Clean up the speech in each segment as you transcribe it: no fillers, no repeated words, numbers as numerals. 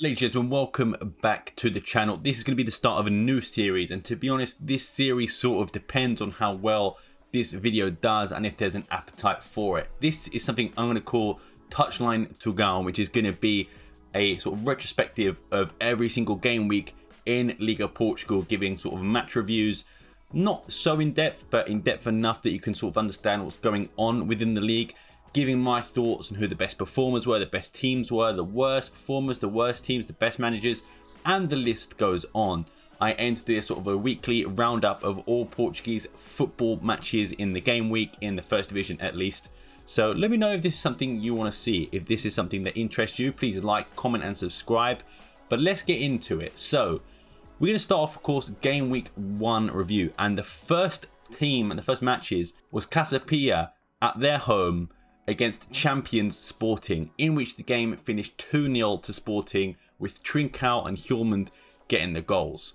Ladies and gentlemen, welcome back to the channel. This is going to be the start of a new series, and to be honest, this series sort of depends on how well this video does and if there's an appetite for it. This is something I'm going to call Touchline Tugão, which is going to be a sort of retrospective of every single game week in Liga Portugal, giving sort of match reviews, not so in depth, but in depth enough that you can sort of understand what's going on within the league, giving my thoughts on who the best performers were, the best teams were, the worst performers, the worst teams, the best managers, and the list goes on. I aim to do sort of a weekly roundup of all Portuguese football matches in the game week, in the first division at least. So let me know if this is something you want to see. If this is something that interests you, please like, comment and subscribe. But let's get into it. So we're going to start off, of course, game week 1 review. And the first team and the first matches was Casapia at their home against champions Sporting, in which the game finished 2-0 to Sporting, with Trincão and Hjulmand getting the goals.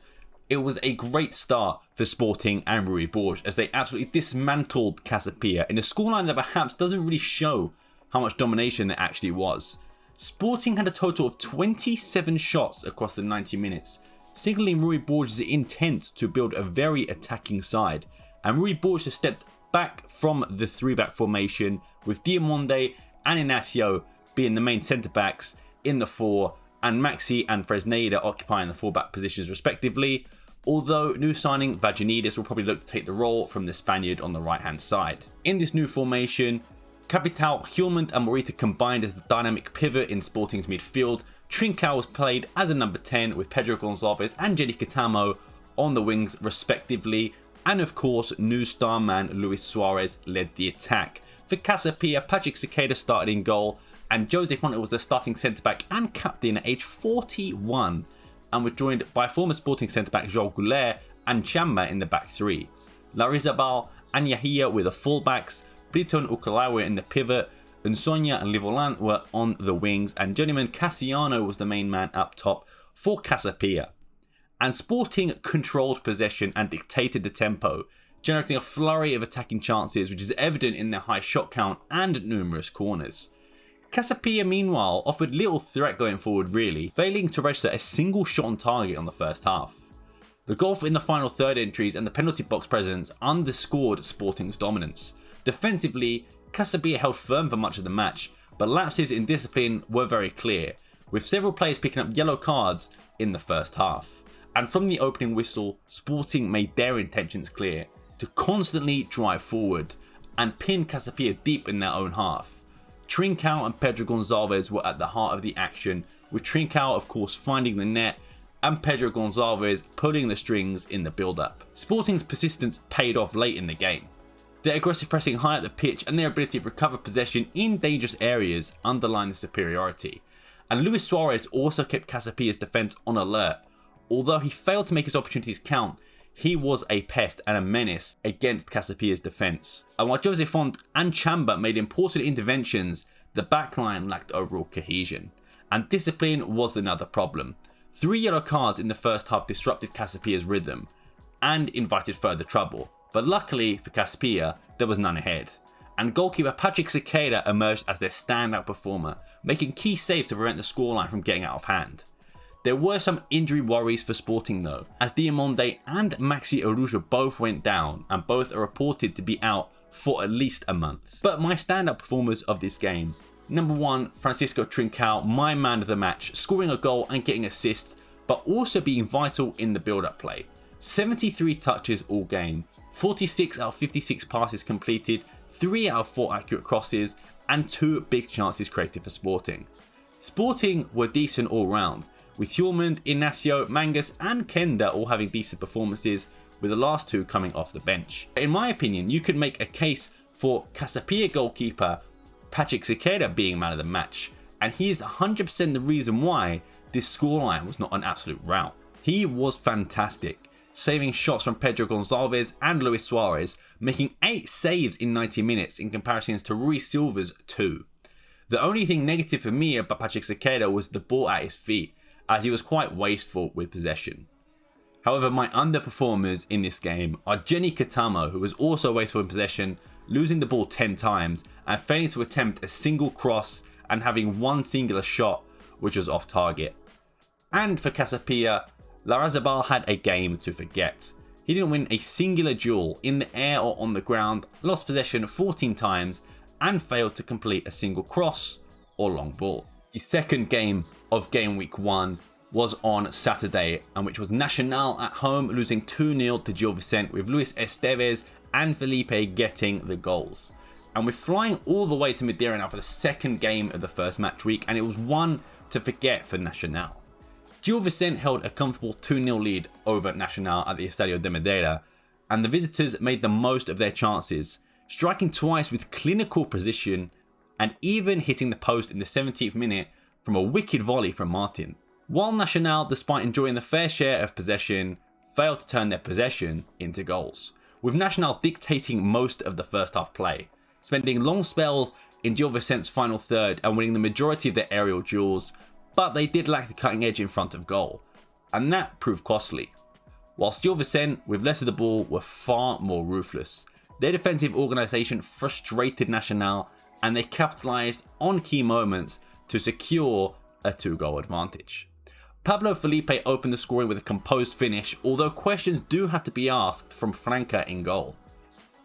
It was a great start for Sporting and Rui Borges, as they absolutely dismantled Casapia in a scoreline that perhaps doesn't really show how much domination there actually was. Sporting had a total of 27 shots across the 90 minutes, signaling Rui Borges' intent to build a very attacking side, and Rui Borges stepped back from the 3-back formation, with Diamonde and Inacio being the main centre-backs in the 4, and Maxi and Fresneda occupying the 4-back positions respectively, although new signing Vagianidis will probably look to take the role from the Spaniard on the right-hand side. In this new formation, Capital, Hjulmand and Morita combined as the dynamic pivot in Sporting's midfield. Trincão was played as a number 10 with Pedro Gonçalves and Jenny Catamo on the wings respectively, and of course new star man Luis Suarez led the attack. For Casapia, Patrick Sequeira started in goal, and Jose Fonte was the starting centre-back and captain at age 41, and was joined by former Sporting centre-back João Goulart and Chamba in the back 3. Larizabal and Yahia were the full-backs, Briton Ukalawe in the pivot, Unsonia and Livolant were on the wings, and journeyman Cassiano was the main man up top for Casapia. And Sporting controlled possession and dictated the tempo, generating a flurry of attacking chances, which is evident in their high shot count and numerous corners. Casapia meanwhile offered little threat going forward really, failing to register a single shot on target on the first half. The goal in the final third entries and the penalty box presence underscored Sporting's dominance. Defensively, Casapia held firm for much of the match, but lapses in discipline were very clear, with several players picking up yellow cards in the first half. And from the opening whistle, Sporting made their intentions clear, to constantly drive forward and pin Casapia deep in their own half. Trincão and Pedro Gonçalves were at the heart of the action, with Trincão of course finding the net and Pedro Gonçalves pulling the strings in the build-up. Sporting's persistence paid off late in the game. Their aggressive pressing high up the pitch and their ability to recover possession in dangerous areas underlined the superiority. And Luis Suarez also kept Casapia's defence on alert. Although he failed to make his opportunities count, he was a pest and a menace against Casapia's defence. And while Jose Fonte and Chamba made important interventions, the backline lacked overall cohesion. And discipline was another problem. 3 yellow cards in the first half disrupted Casapia's rhythm and invited further trouble. But luckily for Casapia, there was none ahead. And goalkeeper Patrick Sequeira emerged as their standout performer, making key saves to prevent the scoreline from getting out of hand. There were some injury worries for Sporting though, as Diamonde and Maxi Arujo both went down, and both are reported to be out for at least a month. But my standout performers of this game: number 1, Francisco Trincão, my man of the match, scoring a goal and getting assists, but also being vital in the build-up play. 73 touches all game, 46 out of 56 passes completed, 3 out of 4 accurate crosses, and 2 big chances created for Sporting. Sporting were decent all round, with Hjulmand, Inacio, Mangas and Kenda all having decent performances, with the last 2 coming off the bench. In my opinion, you could make a case for Casapia goalkeeper Patrick Sequeira being man of the match, and he is 100% the reason why this scoreline was not an absolute rout. He was fantastic, saving shots from Pedro Gonçalves and Luis Suarez, making 8 saves in 90 minutes in comparison to Rui Silva's 2. The only thing negative for me about Patrick Sequeira was the ball at his feet, as he was quite wasteful with possession. However, my underperformers in this game are Jenny Catamo, who was also wasteful in possession, losing the ball 10 times and failing to attempt a single cross and having 1 singular shot which was off target. And for Casapia, Larrazabal had a game to forget. He didn't win a singular duel in the air or on the ground, lost possession 14 times, and failed to complete a single cross or long ball. The second game of game week 1 was on Saturday, and which was Nacional at home losing 2-0 to Gil Vicente, with Luis Esteves and Felipe getting the goals. And we're flying all the way to Madeira now for the second game of the first match week, and it was one to forget for Nacional. Gil Vicente held a comfortable 2-0 lead over Nacional at the Estadio de Madeira, and the visitors made the most of their chances, striking twice with clinical precision and even hitting the post in the 17th minute from a wicked volley from Martin. While Nacional, despite enjoying the fair share of possession, failed to turn their possession into goals, with Nacional dictating most of the first half play, spending long spells in Gil Vicente's final third and winning the majority of their aerial duels, but they did lack the cutting edge in front of goal, and that proved costly. Whilst Gil Vicente, with less of the ball, were far more ruthless. Their defensive organisation frustrated Nacional, and they capitalised on key moments to secure a 2-goal advantage. Pablo Felipe opened the scoring with a composed finish, although questions do have to be asked from Franca in goal.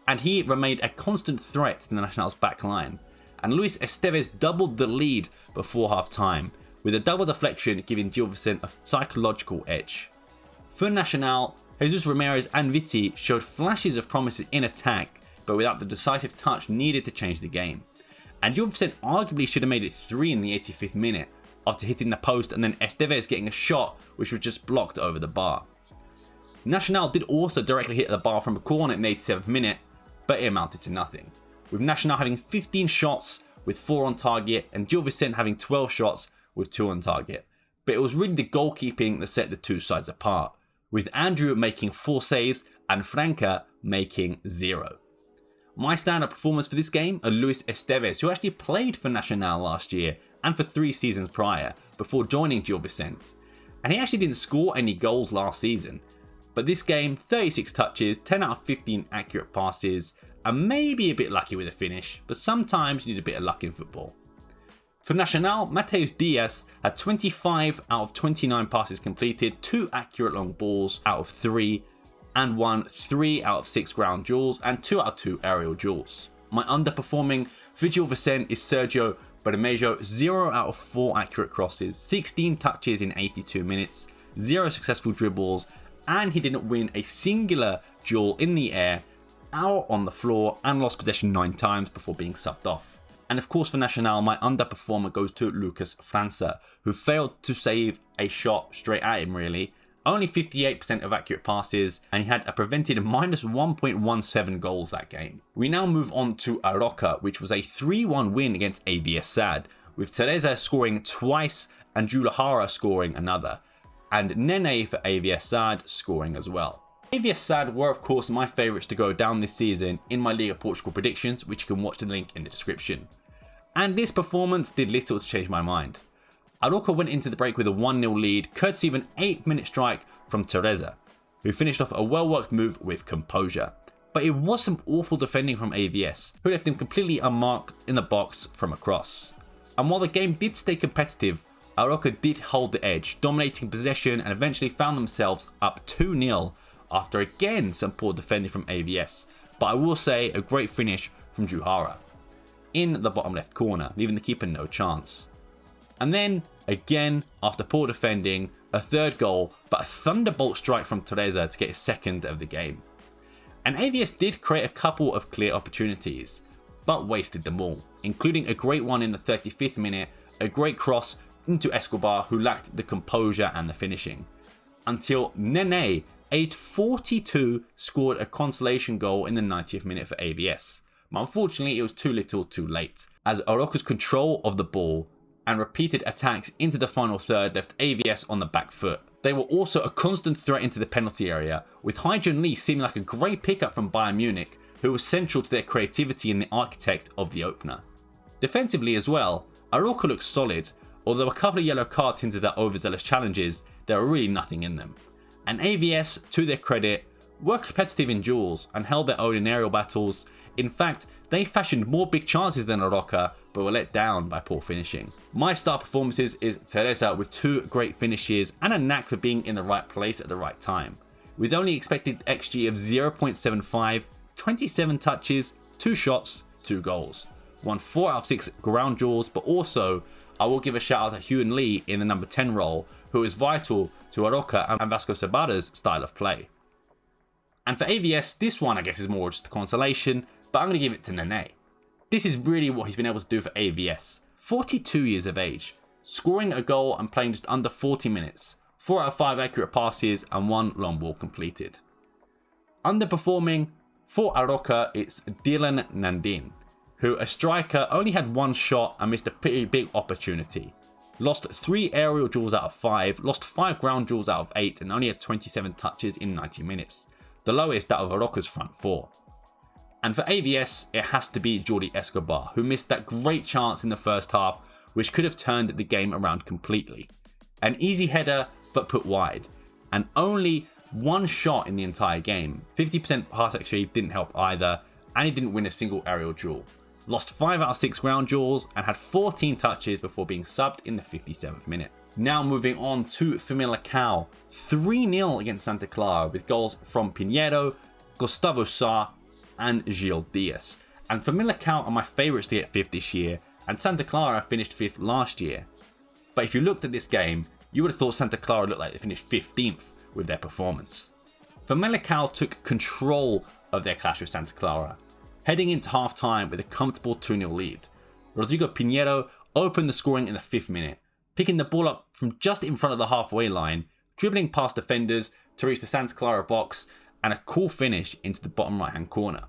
And he remained a constant threat to the Nacional's back line, and Luis Esteves doubled the lead before half time, with a double deflection giving Gil Vicente a psychological edge. For Nacional, Jesus Ramirez and Viti showed flashes of promise in attack, but without the decisive touch needed to change the game. And Gil Vicente arguably should have made it 3 in the 85th minute, after hitting the post and then Esteves getting a shot which was just blocked over the bar. Nacional did also directly hit the bar from a corner in the 87th minute, but it amounted to nothing, with Nacional having 15 shots with 4 on target and Gil Vicente having 12 shots with 2 on target. But it was really the goalkeeping that set the two sides apart, with Andrew making 4 saves and Franca making 0. My standout performance for this game are Luis Esteves, who actually played for Nacional last year and for 3 seasons prior before joining Gil Vicente. And he actually didn't score any goals last season. But this game, 36 touches, 10 out of 15 accurate passes, and maybe a bit lucky with a finish, but sometimes you need a bit of luck in football. For Nacional, Mateus Diaz had 25 out of 29 passes completed, 2 accurate long balls out of 3, and won 3 out of 6 ground duels and 2 out of 2 aerial duels. My underperforming for Gil Vicente is Sergio Bermejo, 0 out of 4 accurate crosses, 16 touches in 82 minutes, 0 successful dribbles, and he didn't win a singular duel in the air, out on the floor, and lost possession 9 times before being subbed off. And of course for Nacional, my underperformer goes to Lucas França, who failed to save a shot straight at him really. Only 58% of accurate passes, and he had a prevented minus 1.17 goals that game. We now move on to Aroka, which was a 3-1 win against ASAD, with Teresa scoring twice and Julahara scoring another, and Nene for ASAD scoring as well. ASAD were of course my favourites to go down this season in my Liga Portugal predictions, which you can watch the link in the description. And this performance did little to change my mind. Aroka went into the break with a 1-0 lead, courtesy of an 8-minute strike from Teresa, who finished off a well-worked move with composure. But it was some awful defending from AVS, who left him completely unmarked in the box from a cross. And while the game did stay competitive, Aroka did hold the edge, dominating possession and eventually found themselves up 2-0 after again some poor defending from AVS, but I will say a great finish from Juhara in the bottom left corner, leaving the keeper no chance. And then, again, after poor defending, a third goal, but a thunderbolt strike from Teresa to get his second of the game. And AVS did create a couple of clear opportunities, but wasted them all, including a great one in the 35th minute, a great cross into Escobar, who lacked the composure and the finishing. Until Nene, aged 42, scored a consolation goal in the 90th minute for AVS. But unfortunately, it was too little too late, as Aroka's control of the ball and repeated attacks into the final third left AVS on the back foot. They were also a constant threat into the penalty area, with Haijun Lee seeming like a great pickup from Bayern Munich, who was central to their creativity in the architect of the opener. Defensively as well, Aroka looked solid, although a couple of yellow cards hinted at overzealous challenges, there were really nothing in them. And AVS, to their credit, were competitive in duels and held their own in aerial battles. In fact, they fashioned more big chances than Aroka, but were let down by poor finishing. My star performances is Tela with 2 great finishes and a knack for being in the right place at the right time. With only expected XG of 0.75, 27 touches, 2 shots, 2 goals. Won 4 out of 6 ground duels, but also I will give a shout out to Hugh and Lee in the number 10 role, who is vital to Aroka and Vasco Sabada's style of play. And for AVS, this one I guess is more just a consolation, but I'm going to give it to Nene. This is really what he's been able to do for AVS. 42 years of age, scoring a goal and playing just under 40 minutes, 4 out of 5 accurate passes and 1 long ball completed. Underperforming, for Aroka, it's Dylan Nandin, who, a striker, only had 1 shot and missed a pretty big opportunity. Lost 3 aerial duels out of 5, lost 5 ground duels out of 8 and only had 27 touches in 90 minutes, the lowest out of Aroka's front 4. And for AVS, it has to be Jordi Escobar, who missed that great chance in the first half, which could have turned the game around completely. An easy header, but put wide, and only 1 shot in the entire game. 50% pass XG didn't help either, and he didn't win a single aerial duel. Lost 5 out of 6 ground duels and had 14 touches before being subbed in the 57th minute. Now moving on to Famalicão, 3-0 against Santa Clara with goals from Pinheiro, Gustavo Sá and Gil Dias. And Famalicão are my favourites to get 5th this year, and Santa Clara finished 5th last year. But if you looked at this game, you would have thought Santa Clara looked like they finished 15th with their performance. Famalicão took control of their clash with Santa Clara, heading into half-time with a comfortable 2-0 lead. Rodrigo Pinheiro opened the scoring in the 5th minute, picking the ball up from just in front of the halfway line, dribbling past defenders to reach the Santa Clara box, and a cool finish into the bottom right-hand corner.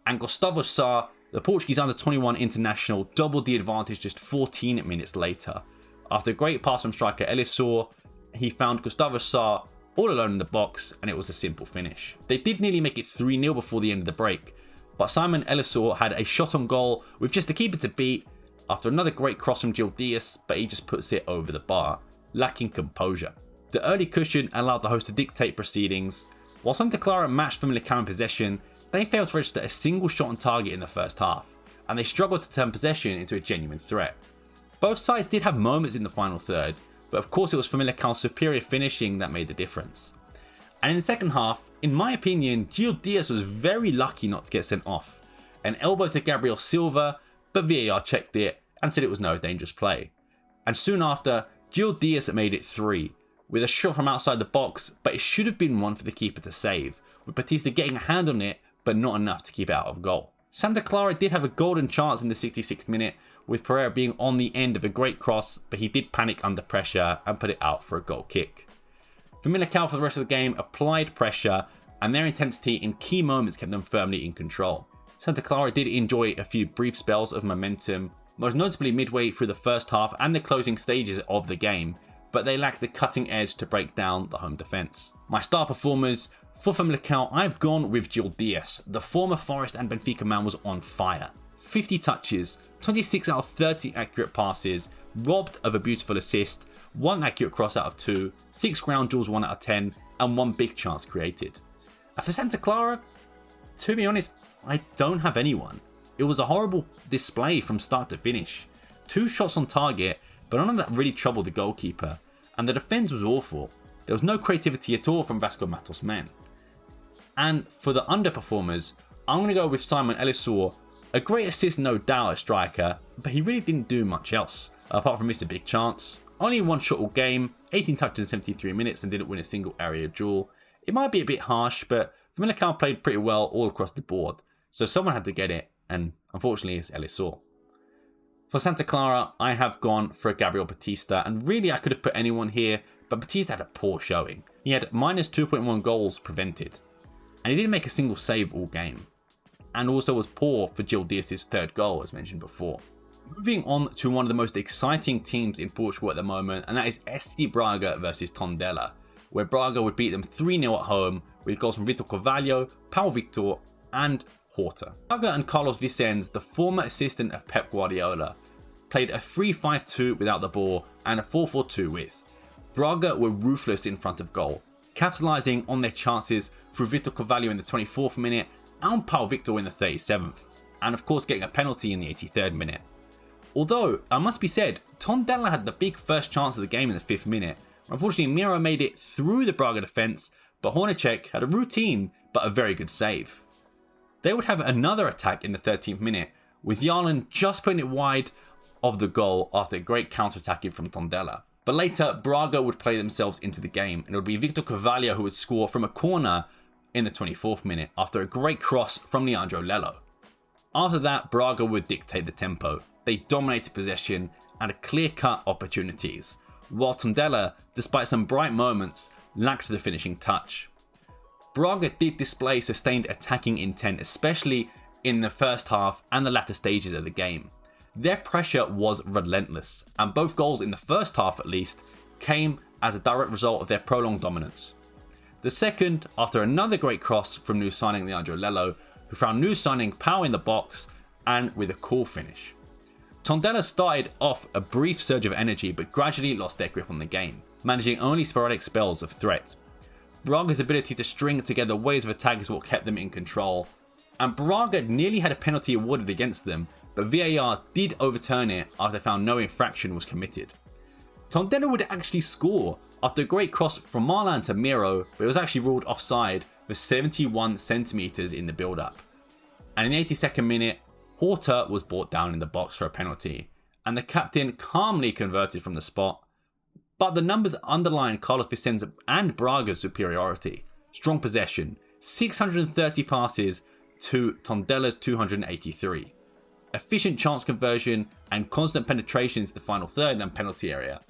And Gustavo Sá, the Portuguese under-21 international, doubled the advantage just 14 minutes later. After a great pass from striker Elisor, he found Gustavo Sá all alone in the box, and it was a simple finish. They did nearly make it 3-0 before the end of the break, but Simon Elisor had a shot on goal with just the keeper to beat after another great cross from Gil Dias, but he just puts it over the bar, lacking composure. The early cushion allowed the host to dictate proceedings. While Santa Clara matched Famalicão in possession, they failed to register a single shot on target in the first half, and they struggled to turn possession into a genuine threat. Both sides did have moments in the final third, but of course it was Famalicão's superior finishing that made the difference. And in the second half, in my opinion, Gil Dias was very lucky not to get sent off. An elbow to Gabriel Silva, but VAR checked it and said it was no dangerous play. And soon after, Gil Dias made it 3, with a shot from outside the box, but it should have been one for the keeper to save, with Batista getting a hand on it, but not enough to keep it out of goal. Santa Clara did have a golden chance in the 66th minute, with Pereira being on the end of a great cross, but he did panic under pressure and put it out for a goal kick. Famalicão for the rest of the game applied pressure, and their intensity in key moments kept them firmly in control. Santa Clara did enjoy a few brief spells of momentum, most notably midway through the first half and the closing stages of the game, but they lacked the cutting edge to break down the home defence. My star performers, for Famalicão, I've gone with Gil Dias. The former Forest and Benfica man was on fire. 50 touches, 26 out of 30 accurate passes, robbed of a beautiful assist, 1 accurate cross out of 2, 6 ground duels 1 out of 10, and 1 big chance created. And for Santa Clara, to be honest, I don't have anyone. It was a horrible display from start to finish. 2 shots on target, but none of that really troubled the goalkeeper, and the defence was awful. There was no creativity at all from Vasco Matos' men. And for the underperformers, I'm going to go with Simon Elisor. A great assist, no doubt, at striker, but he really didn't do much else, apart from miss a big chance. Only 1 shot all game, 18 touches in 73 minutes and didn't win a single area duel. It might be a bit harsh, but Famalicão played pretty well all across the board, so someone had to get it, and unfortunately it's Elisor. For Santa Clara, I have gone for Gabriel Batista, and really I could have put anyone here, but Batista had a poor showing. He had minus 2.1 goals prevented, and he didn't make a single save all game, and also was poor for Gil Dias' 3rd goal as mentioned before. Moving on to one of the most exciting teams in Portugal at the moment, and that is SC Braga versus Tondela, where Braga would beat them 3-0 at home with goals from Vitor Carvalho, Paulo Victor and Horta. Braga and Carlos Vicente, the former assistant of Pep Guardiola, played a 3-5-2 without the ball and a 4-4-2 with. Braga were ruthless in front of goal, capitalising on their chances through Vitor Carvalho in the 24th minute and Paulo Victor in the 37th, and of course getting a penalty in the 83rd minute. Although, it must be said, Tela had the big first chance of the game in the 5th minute. Unfortunately, Miro made it through the Braga defence, but Hornacek had a routine but a very good save. They would have another attack in the 13th minute, with Yarlan just putting it wide of the goal after a great counter-attacking from Tela. But later, Braga would play themselves into the game, and it would be Victor Carvalho who would score from a corner in the 24th minute after a great cross from Leandro Lello. After that, Braga would dictate the tempo. They dominated possession and had clear-cut opportunities, while Tela, despite some bright moments, lacked the finishing touch. Braga did display sustained attacking intent, especially in the first half and the latter stages of the game. Their pressure was relentless, and both goals in the first half at least came as a direct result of their prolonged dominance. The second, after another great cross from new signing Leandro Lello, who found new signing power in the box and with a cool finish. Tondela started off a brief surge of energy but gradually lost their grip on the game, managing only sporadic spells of threat. Braga's ability to string together waves of attack is what kept them in control, and Braga nearly had a penalty awarded against them, but VAR did overturn it after they found no infraction was committed. Tondela would actually score after a great cross from Marlan to Miro, but it was actually ruled offside for 71 centimeters in the build-up. And in the 82nd minute, Horta was brought down in the box for a penalty, and the captain calmly converted from the spot. But the numbers underline Carlos Vicente's and Braga's superiority. Strong possession, 630 passes to Tondela's 283. Efficient chance conversion and constant penetration into the final third and penalty area.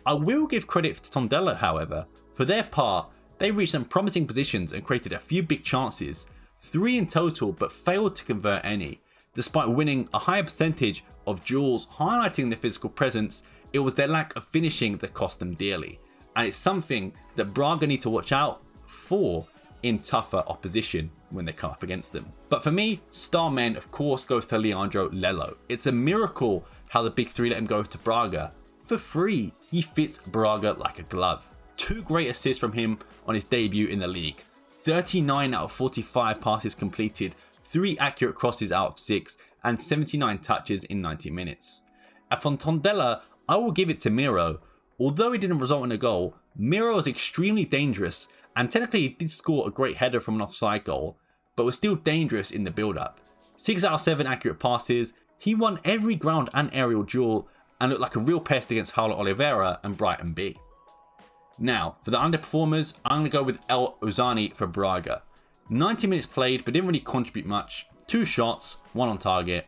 I will give credit to Tondela, however. For their part, they reached some promising positions and created a few big chances, 3 in total, but failed to convert any. Despite winning a higher percentage of duels highlighting their physical presence, it was their lack of finishing that cost them dearly, and it's something that Braga need to watch out for in tougher opposition when they come up against them. But for me, star men of course goes to Leandro Lello. It's a miracle how the big three let him go to Braga for free. He fits Braga like a glove. 2 great assists from him on his debut in the league. 39 out of 45 passes completed, 3 accurate crosses out of 6, and 79 touches in 90 minutes. And from Tondela, I will give it to Miro. Although it didn't result in a goal, Miro was extremely dangerous, and technically he did score a great header from an offside goal, but was still dangerous in the build-up. 6 out of 7 accurate passes, he won every ground and aerial duel, and looked like a real pest against Paulo Oliveira and Brighton B. Now, for the underperformers, I'm going to go with El Ozani for Braga. 90 minutes played, but didn't really contribute much. 2 shots, 1 on target,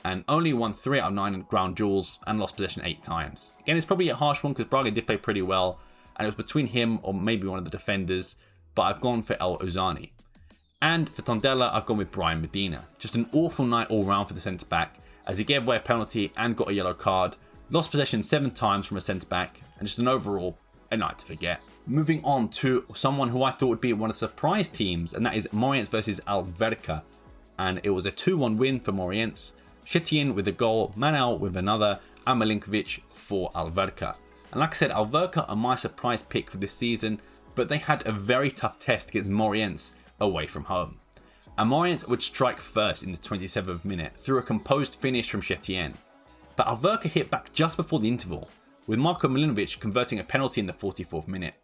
and only won 3 out of 9 ground duels and lost possession 8 times. Again, it's probably a harsh one because Braga did play pretty well, and it was between him or maybe one of the defenders, but I've gone for El Ozani. And for Tondela, I've gone with Brian Medina. Just an awful night all round for the centre-back, as he gave away a penalty and got a yellow card, lost possession 7 times from a centre-back, and just an overall, a night to forget. Moving on to someone who I thought would be one of the surprise teams, and that is Mornance versus Alverca. And it was a 2-1 win for Mornance. Setien with a goal, Manal with another, and Milinkovic for Alverca. And like I said, Alverca are my surprise pick for this season, but they had a very tough test against Mornance away from home. And Mornance would strike first in the 27th minute through a composed finish from Setien. But Alverca hit back just before the interval, with Marko Milinovic converting a penalty in the 44th minute.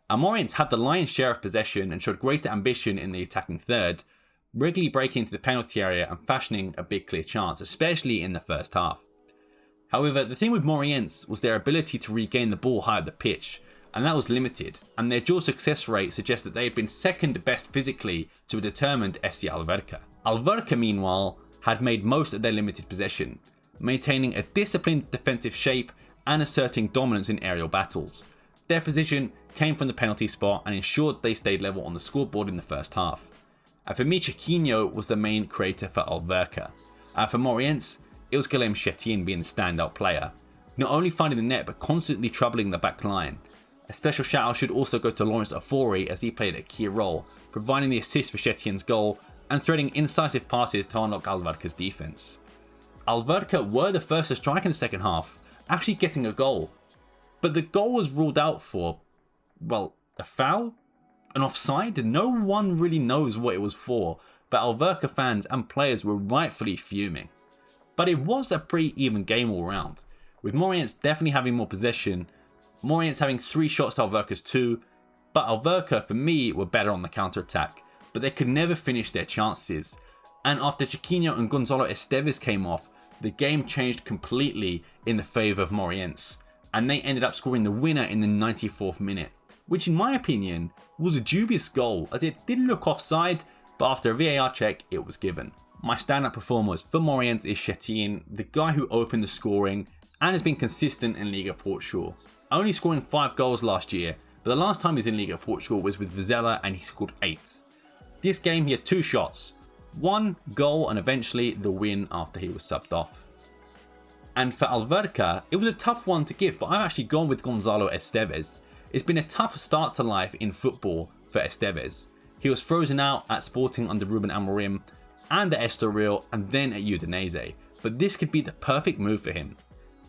And Mornance had the lion's share of possession and showed greater ambition in the attacking third, regularly breaking into the penalty area and fashioning a big clear chance, especially in the first half. However, the thing with Mornance was their ability to regain the ball high up the pitch, and that was limited, and their dual success rate suggests that they had been second best physically to a determined FC Alverca. Alverca, meanwhile, had made most of their limited possession, maintaining a disciplined defensive shape and asserting dominance in aerial battles. Their position came from the penalty spot and ensured they stayed level on the scoreboard in the first half. And for me, Chiquinho was the main creator for Alverca. And for Mornance, it was Guillaume Setien being the standout player, not only finding the net but constantly troubling the back line. A special shout out should also go to Lawrence Afori, as he played a key role, providing the assist for Setien's goal and threading incisive passes to unlock Alverca's defence. Alverca were the first to strike in the second half, actually getting a goal, but the goal was ruled out for, well, a foul? An offside? No one really knows what it was for, but Alverca fans and players were rightfully fuming. but it was a pretty even game all round, with Mornance definitely having more possession, Mornance having 3 shots to Alverca's 2, but Alverca for me were better on the counter-attack, but they could never finish their chances, and after Chiquinho and Gonzalo Esteves came off, the game changed completely in the favour of Mornance, and they ended up scoring the winner in the 94th minute, which in my opinion was a dubious goal as it did look offside, but after a VAR check it was given. My standout performers for Mornance is Chetien, the guy who opened the scoring and has been consistent in Liga Portugal, only scoring 5 goals last year, but the last time he was in Liga Portugal was with Vizela and he scored 8. This game he had 2 shots, 1 goal and eventually the win after he was subbed off. And for Alverca, it was a tough one to give, but I've actually gone with Gonzalo Esteves. It's been a tough start to life in football for Esteves. He was frozen out at Sporting under Ruben Amorim and at Estoril and then at Udinese, but this could be the perfect move for him.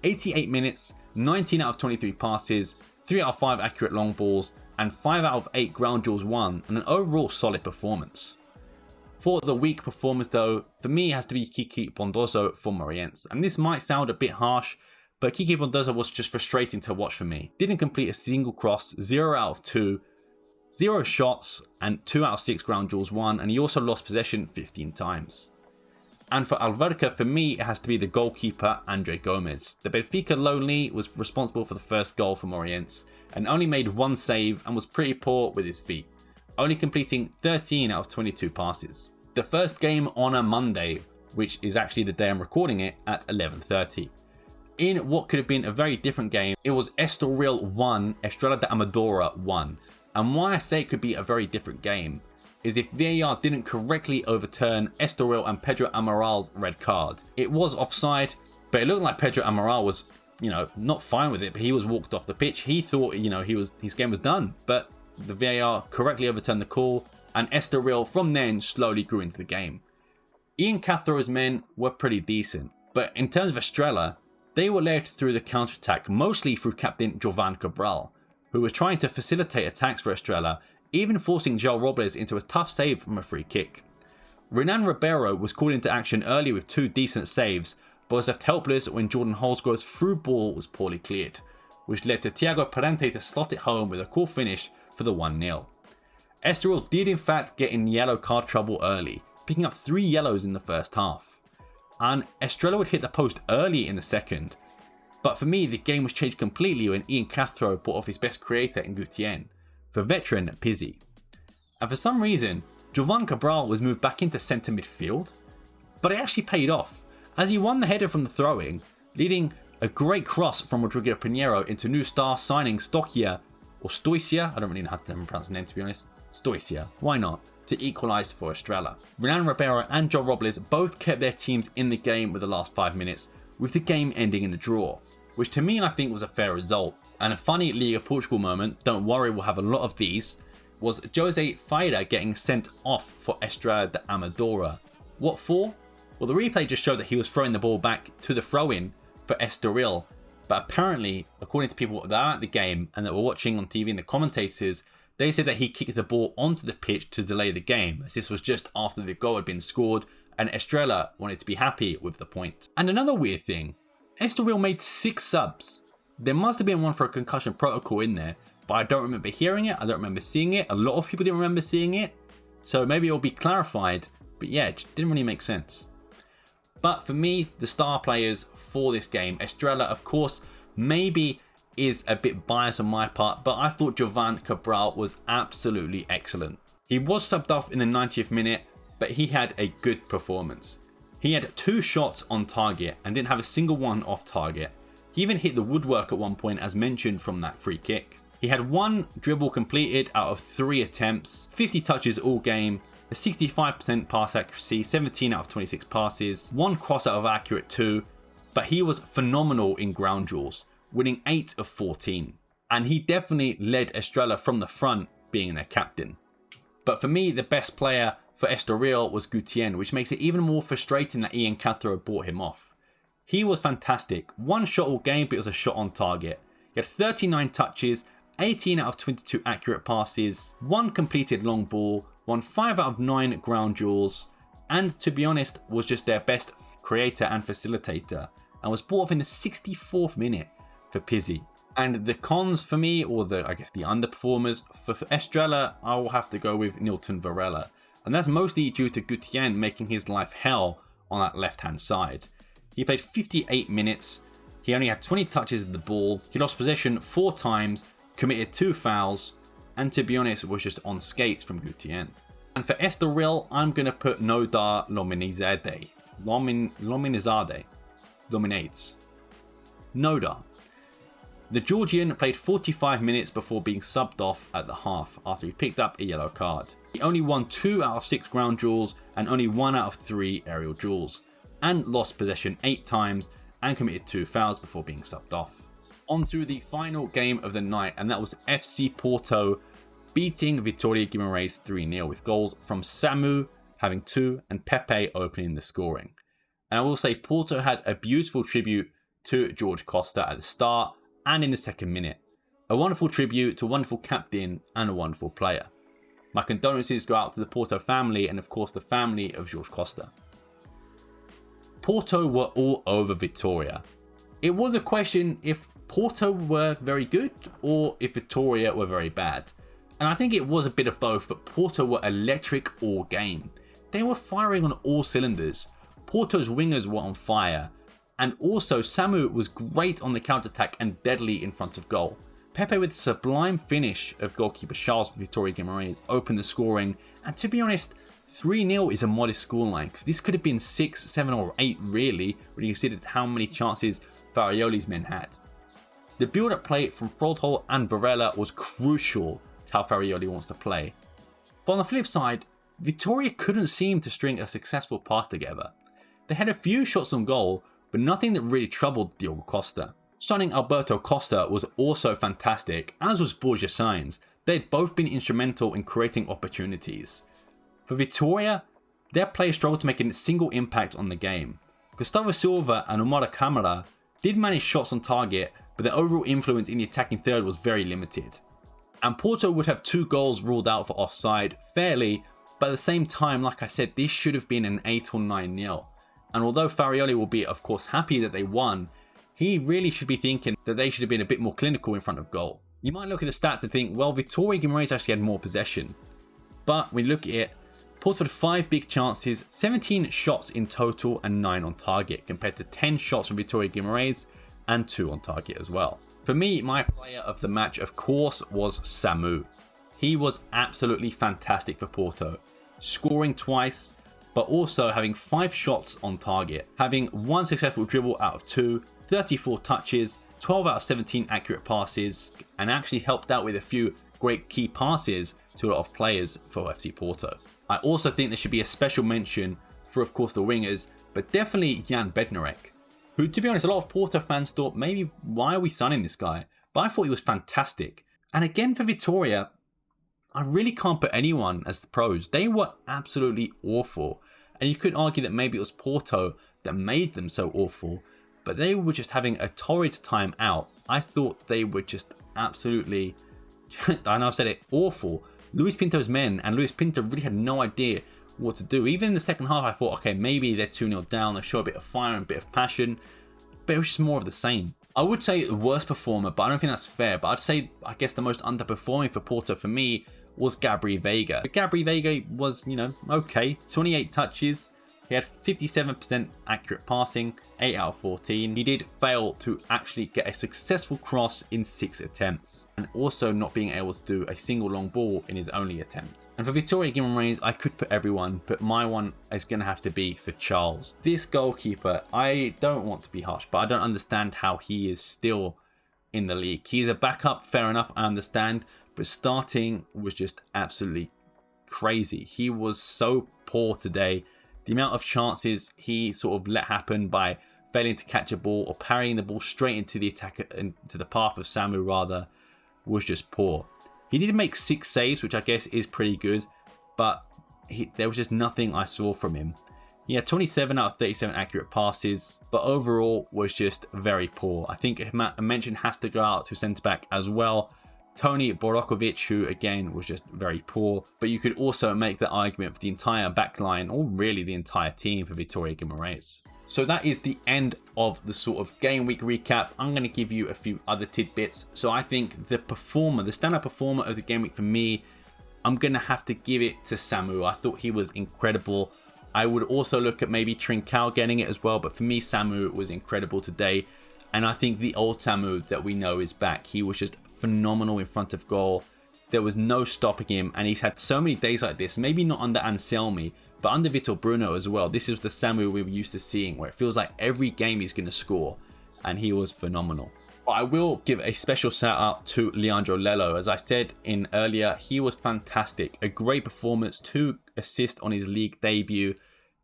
88 minutes, 19 out of 23 passes, 3 out of 5 accurate long balls, and 5 out of 8 ground duels won, and an overall solid performance. For the weak performance though, for me it has to be Kiki Bondoso for Mornance, and this might sound a bit harsh, but Kiki Bondoso was just frustrating to watch for me. Didn't complete a single cross, 0 out of 2, 0 shots, and 2 out of 6 ground duels won, and he also lost possession 15 times. And for Alverca, for me, it has to be the goalkeeper, Andre Gomes. The Benfica loanee was responsible for the first goal for Mornance, and only made 1 save and was pretty poor with his feet, only completing 13 out of 22 passes. The first game on a Monday, which is actually the day I'm recording it, at 11:30. In what could have been a very different game, it was Estoril 1, Estrela de Amadora 1. And why I say it could be a very different game is if VAR didn't correctly overturn Estoril and Pedro Amaral's red card. It was offside, but it looked like Pedro Amaral was, not fine with it, but he was walked off the pitch. He thought, his game was done, but the VAR correctly overturned the call, and Estoril from then slowly grew into the game. Ian Cathro's men were pretty decent, but in terms of Estrela, they were led through the counter-attack mostly through captain Jovan Cabral, who was trying to facilitate attacks for Estrela, even forcing João Robles into a tough save from a free kick. Renan Ribeiro was called into action early with 2 decent saves, but was left helpless when Jordan Holsgrove's through ball was poorly cleared, which led to Thiago Parente to slot it home with a cool finish for the 1-0. Estoril did in fact get in yellow card trouble early, picking up 3 yellows in the first half. And Estrela would hit the post early in the second, but for me the game was changed completely when Ian Cathro brought off his best creator in Gutien, for veteran Pizzi. And for some reason, Jovan Cabral was moved back into centre midfield, but it actually paid off, as he won the header from the throw-in, leading a great cross from Rodrigo Pinheiro into new star signing Stoicia, I don't really know how to pronounce the name to be honest, Stoicia, why not, to equalise for Estrela. Renan Ribeiro and João Robles both kept their teams in the game with the last 5 minutes, with the game ending in a draw, which to me I think was a fair result. And a funny Liga Portugal moment, don't worry we'll have a lot of these, was Jose Feira getting sent off for Estrela de Amadora. What for? Well, the replay just showed that he was throwing the ball back to the throw-in for Estoril, but apparently, according to people that were at the game and that were watching on TV and the commentators, they said that he kicked the ball onto the pitch to delay the game, as this was just after the goal had been scored and Estrela wanted to be happy with the point. And another weird thing, Estoril made 6 subs. There must have been one for a concussion protocol in there, but I don't remember hearing it, I don't remember seeing it, a lot of people didn't remember seeing it, so maybe it'll be clarified, but yeah, it just didn't really make sense. But for me, the star players for this game, Estrela of course maybe is a bit biased on my part, but I thought Jovan Cabral was absolutely excellent. He was subbed off in the 90th minute, but he had a good performance. He had 2 shots on target and didn't have a single one off target. He even hit the woodwork at one point as mentioned from that free kick. He had 1 dribble completed out of 3 attempts, 50 touches all game, a 65% pass accuracy, 17 out of 26 passes, 1 cross out of accurate 2, but he was phenomenal in ground duels, winning 8 of 14. And he definitely led Estrela from the front, being their captain. But for me, the best player for Estoril was Gutien, which makes it even more frustrating that Ian Cathro brought him off. He was fantastic, 1 shot all game, but it was a shot on target. He had 39 touches, 18 out of 22 accurate passes, 1 completed long ball, won 5 out of 9 ground duels, and to be honest, was just their best creator and facilitator, and was brought off in the 64th minute for Pizzi. And the cons for me, or I guess the underperformers, for Estrella, I will have to go with Nilton Varela. And that's mostly due to Gutien making his life hell on that left-hand side. He played 58 minutes, he only had 20 touches of the ball, he lost possession 4 times, committed 2 fouls, and to be honest, was just on skates from Gutien. And for Estoril, I'm going to put Nodar Lominizade. Dominates. Nodar. The Georgian played 45 minutes before being subbed off at the half after he picked up a yellow card. He only won 2 out of 6 ground duels and only 1 out of 3 aerial duels, and lost possession 8 times and committed 2 fouls before being subbed off. On to the final game of the night, and that was FC Porto beating Vitoria Gyokeres 3-0 with goals from Samu having 2 and Pepe opening the scoring. And I will say Porto had a beautiful tribute to George Costa at the start and in the second minute. A wonderful tribute to a wonderful captain and a wonderful player. My condolences go out to the Porto family and of course the family of George Costa. Porto were all over Vitoria. It was a question if Porto were very good or if Vitoria were very bad. And I think it was a bit of both, but Porto were electric all game. They were firing on all cylinders. Porto's wingers were on fire. And also Samu was great on the counter-attack and deadly in front of goal. Pepe with the sublime finish of goalkeeper Charles for Vitoria Gyokeres opened the scoring, and to be honest, 3-0 is a modest scoreline because this could have been 6, 7 or 8 really when you considered how many chances Farioli's men had. The build-up play from Fronthold and Varela was crucial to how Farioli wants to play. But on the flip side, Vitoria couldn't seem to string a successful pass together. They had a few shots on goal, but nothing that really troubled Diogo Costa. Signing Alberto Costa was also fantastic, as was Borja Sainz. They had both been instrumental in creating opportunities. For Vitoria, their players struggled to make a single impact on the game. Gustavo Silva and Omar Camara did manage shots on target, but their overall influence in the attacking third was very limited. And Porto would have 2 goals ruled out for offside fairly, but at the same time, like I said, this should have been an 8 or 9-0. And although Farioli will be of course happy that they won, he really should be thinking that they should have been a bit more clinical in front of goal. You might look at the stats and think, well, Vitoria Gyokeres actually had more possession. But when you look at it, Porto had 5 big chances, 17 shots in total and 9 on target, compared to 10 shots from Vitoria Gyokeres and 2 on target as well. For me, my player of the match of course was Samu. He was absolutely fantastic for Porto, scoring twice, but also having 5 shots on target, having 1 successful dribble out of 2, 34 touches, 12 out of 17 accurate passes, and actually helped out with a few great key passes to a lot of players for FC Porto. I also think there should be a special mention for of course the wingers, but definitely Jan Bednarek, who to be honest a lot of Porto fans thought maybe why are we signing this guy, but I thought he was fantastic. And again for Vitoria, I really can't put anyone as the pros. They were absolutely awful. And you could argue that maybe it was Porto that made them so awful, but they were just having a torrid time out. I thought they were just absolutely, I know I've said it, awful. Luis Pinto's men, and Luis Pinto really had no idea what to do. Even in the second half, I thought, okay, maybe they're 2-0 down, they show a bit of fire and a bit of passion, but it was just more of the same. I would say the worst performer, but I don't think that's fair, but I'd say, I guess the most underperforming for Porto for me was Gabri Veiga. But Gabri Veiga was, okay. 28 touches. He had 57% accurate passing, 8 out of 14. He did fail to actually get a successful cross in 6 attempts, and also not being able to do a single long ball in his only attempt. And for Vitoria Gyokeres, I could put everyone, but my one is going to have to be for Charles. This goalkeeper, I don't want to be harsh, but I don't understand how he is still in the league. He's a backup, fair enough, I understand, but starting was just absolutely crazy. He was so poor today. The amount of chances he sort of let happen by failing to catch a ball or parrying the ball straight into the attack, into the path of Samu rather, was just poor. He did make 6 saves, which I guess is pretty good, but there was just nothing I saw from him. He had 27 out of 37 accurate passes, but overall was just very poor. I think a mention has to go out to centre-back as well, Tony Borokovic, who again was just very poor, but you could also make the argument for the entire backline, or really the entire team for Vitoria Gyokeres. So that is the end of the sort of game week recap. I'm going to give you a few other tidbits. So I think the standout performer of the game week for me, I'm going to have to give it to Samu. I thought he was incredible. I would also look at maybe Trincao getting it as well. But for me, Samu was incredible today. And I think the old Samu that we know is back. He was just phenomenal in front of goal. There was no stopping him. And he's had so many days like this. Maybe not under Anselmi, but under Vitor Bruno as well. This is the Samu we were used to seeing, where it feels like every game he's going to score. And he was phenomenal. But I will give a special shout out to Leandro Lello. As I said in earlier, he was fantastic. A great performance, 2 assists on his league debut.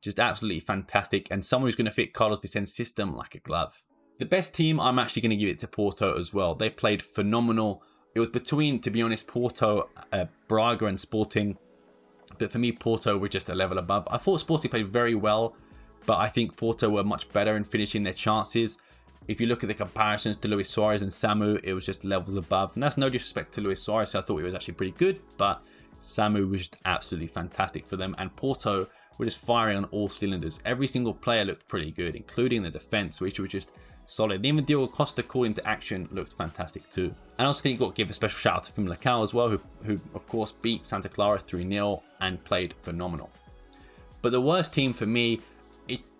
Just absolutely fantastic. And someone who's going to fit Carlos Vicente's system like a glove. The best team, I'm actually going to give it to Porto as well. They played phenomenal. It was between, to be honest, Porto, Braga and Sporting. But for me, Porto were just a level above. I thought Sporting played very well, but I think Porto were much better in finishing their chances. If you look at the comparisons to Luis Suarez and Samu, it was just levels above. And that's no disrespect to Luis Suarez, so I thought he was actually pretty good, but Samu was just absolutely fantastic for them. And Porto were just firing on all cylinders. Every single player looked pretty good, including the defense, which was just solid. Even Diogo Costa called into action looked fantastic too. And I also think you've got to give a special shout out to Famalicão as well, who of course beat Santa Clara 3-0 and played phenomenal. But the worst team for me,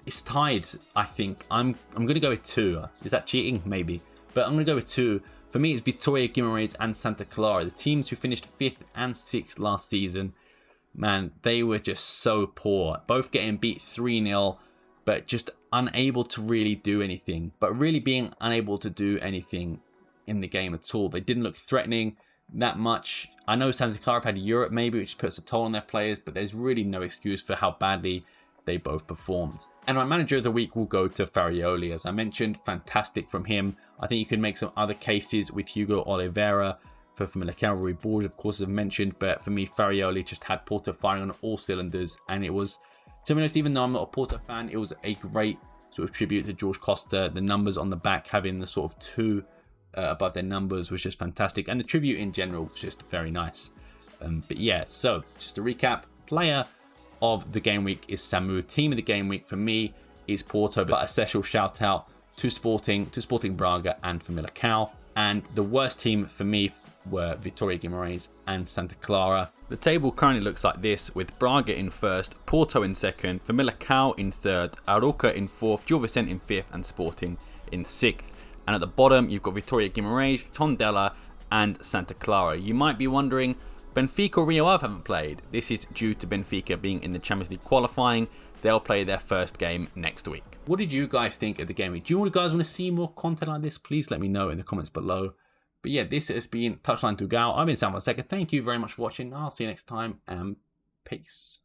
it's tied, I think. I'm going to go with 2. Is that cheating? Maybe. But I'm going to go with 2. For me, it's Vitoria, Gyokeres and Santa Clara. The teams who finished 5th and 6th last season, man, they were just so poor. Both getting beat 3-0, but just unable to really do anything. But really being unable to do anything in the game at all. They didn't look threatening that much. I know Santa Clara have had Europe maybe, which puts a toll on their players, but there's really no excuse for how badly they both performed. And my manager of the week will go to Farioli. As I mentioned, fantastic from him. I think you could make some other cases with Hugo Oliveira for Famalicão. Rui Borges, of course, I've mentioned, but for me, Farioli just had Porto firing on all cylinders, and it was, to be honest, even though I'm not a Porto fan, it was a great sort of tribute to George Costa. The numbers on the back, having the sort of 2 above their numbers, was just fantastic, and the tribute in general was just very nice. But yeah, so just to recap, player of the game week is Samu. Team of the game week for me is Porto, but a special shout out to Sporting Braga and Famalicão. And the worst team for me were Vitoria, Gyokeres and Santa Clara. The table currently looks like this, with Braga in 1st, Porto in 2nd, Famalicão in 3rd, Aroka in 4th, Gil Vicente in 5th and Sporting in 6th. And at the bottom, you've got Vitoria, Gyokeres, Tondela and Santa Clara. You might be wondering, Benfica or Rio Ave haven't played. This is due to Benfica being in the Champions League qualifying. They'll play their first game next week. What did you guys think of the game week? Do you guys want to see more content like this? Please let me know in the comments below. But yeah, this has been Touchline Tugão. I've been Sam Fonseca. Thank you very much for watching. I'll see you next time, and peace.